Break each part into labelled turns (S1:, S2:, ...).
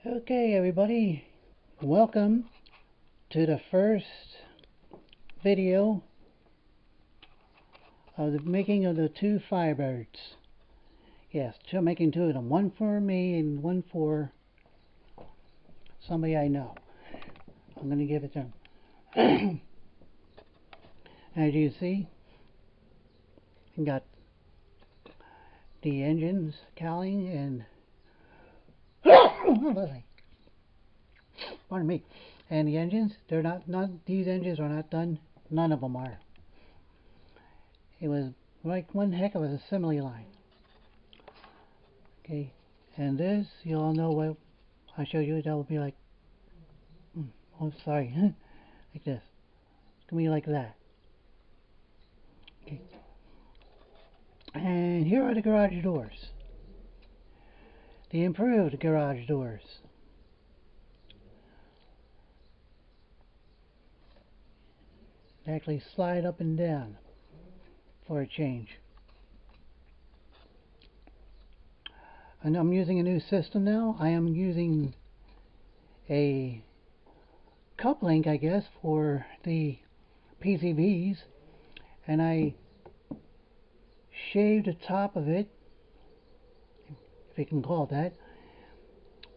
S1: Okay, everybody, welcome to the first video of the making of the two Firebirds. Yes, making two of them, one for me and one for somebody I know. I'm going to give it to them. As you see, I got the engines cowling and pardon me. And the engines, they're not these engines are not done. None of them are. It was like one heck of a assembly line. Okay, and this, you all know what I showed you. That would be like, oh sorry, like this. It's gonna be like that. Okay, and here are the garage doors. The improved garage doors. They actually slide up and down for a change. And I'm using a new system now. I am using a cup link, I guess, for the PCBs, and I shaved the top of it, if you can call it that.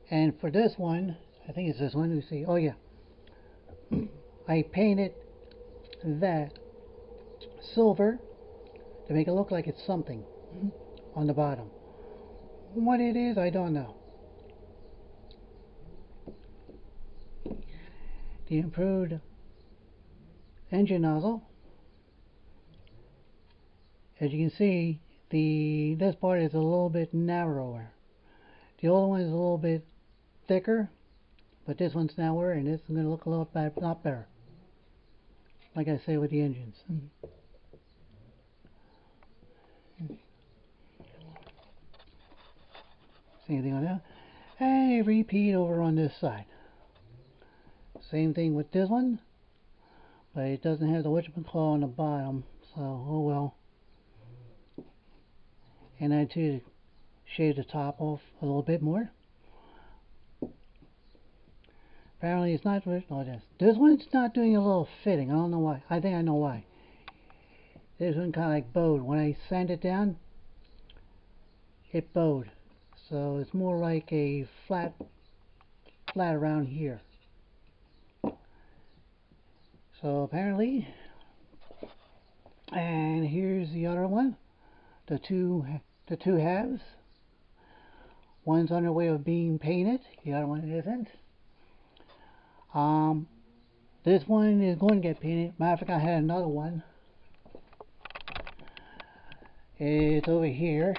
S1: And for this one, I think it's this one, you see, oh yeah, I painted that silver to make it look like it's something on the bottom. What it is, I don't know. The improved engine nozzle. As you can see, this part is a little bit narrower. The old one is a little bit thicker, but this one's narrower, and this is going to look a lot better. Like I say with the engines. Same thing on that. And repeat over on this side. Same thing with this one, but it doesn't have the whatchamacallit on the bottom, so oh well. And I too shave the top off a little bit more. Apparently it's not, oh this one's not doing a little fitting. I don't know why. I think I know why. This one kind of like bowed. When I sand it down, it bowed. So it's more like a flat around here. So apparently, and here's the other one, the two halves. One's on their way of being painted, the other one isn't. This one is going to get painted. Matter of fact, I had another one. It's over here.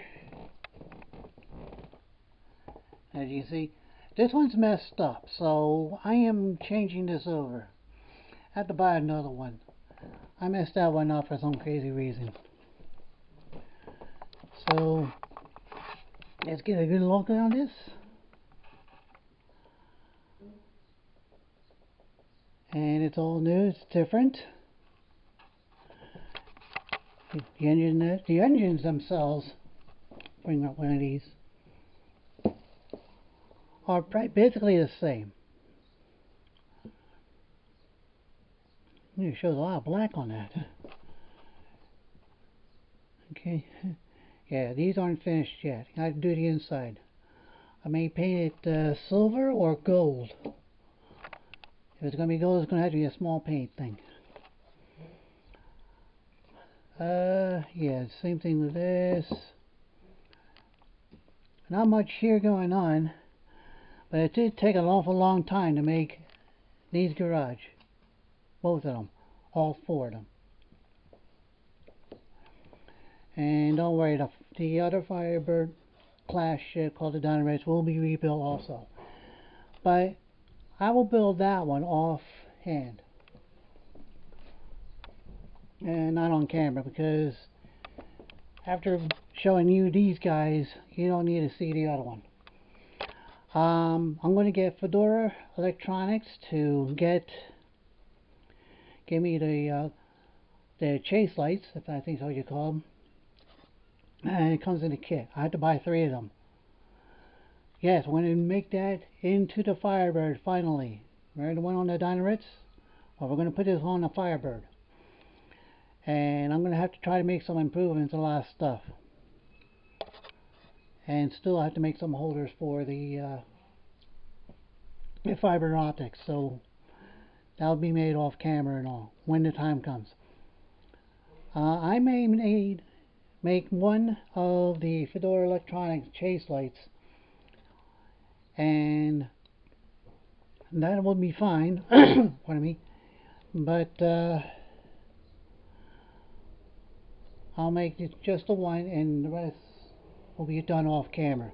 S1: As you see, this one's messed up, so I am changing this over. I have to buy another one. I messed that one up for some crazy reason. So let's get a good look on this. And it's all new, it's different. The engines themselves, bring up one of these, are basically the same. It shows a lot of black on that. Okay, yeah, these aren't finished yet. I have to do the inside. I may paint it silver or gold. If it's going to be gold, it's going to have to be a small paint thing. Yeah, same thing with this. Not much here going on, but it did take an awful long time to make these garage. Both of them. All four of them. And don't worry, the other Firebird class ship called the Dynamites will be rebuilt also. But I will build that one offhand. And not on camera, because after showing you these guys, you don't need to see the other one. I'm going to get Fedora Electronics to give me the chase lights, if I think so you call them. And it comes in a kit. I had to buy 3 of them. Yes, we're going to make that into the Firebird finally. Right, the one on the Dynaritz? Well, we're going to put this on the Firebird. And I'm going to have to try to make some improvements to a lot of stuff. And still have to make some holders for the fiber optics. So that'll be made off camera and all when the time comes. I may make one of the Fedora Electronics chase lights, and that will be fine. Pardon me. But I'll make it just the one, and the rest will be done off camera.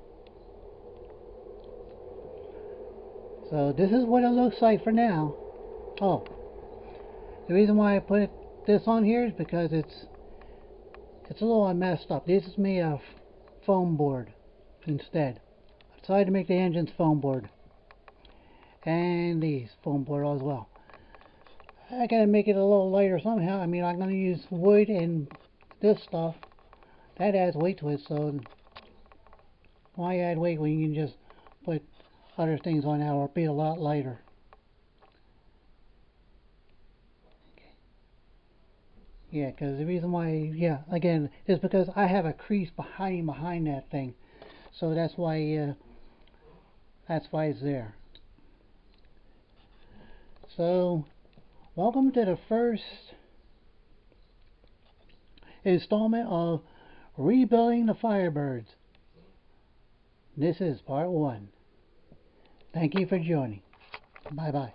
S1: So this is what it looks like for now. Oh, the reason why I put this on here is because it's a little messed up. This is made of foam board instead. I decided to make the engine's foam board, and these foam board as well. I gotta make it a little lighter somehow. I mean, I'm gonna use wood and this stuff. That adds weight to it, so why add weight when you can just put other things on that or be a lot lighter? Okay. Yeah, because the reason why, yeah, again, is because I have a crease behind that thing, so that's why it's there. So, welcome to the first installment of Rebuilding the Firebirds. This is part 1. Thank you for joining. Bye-bye.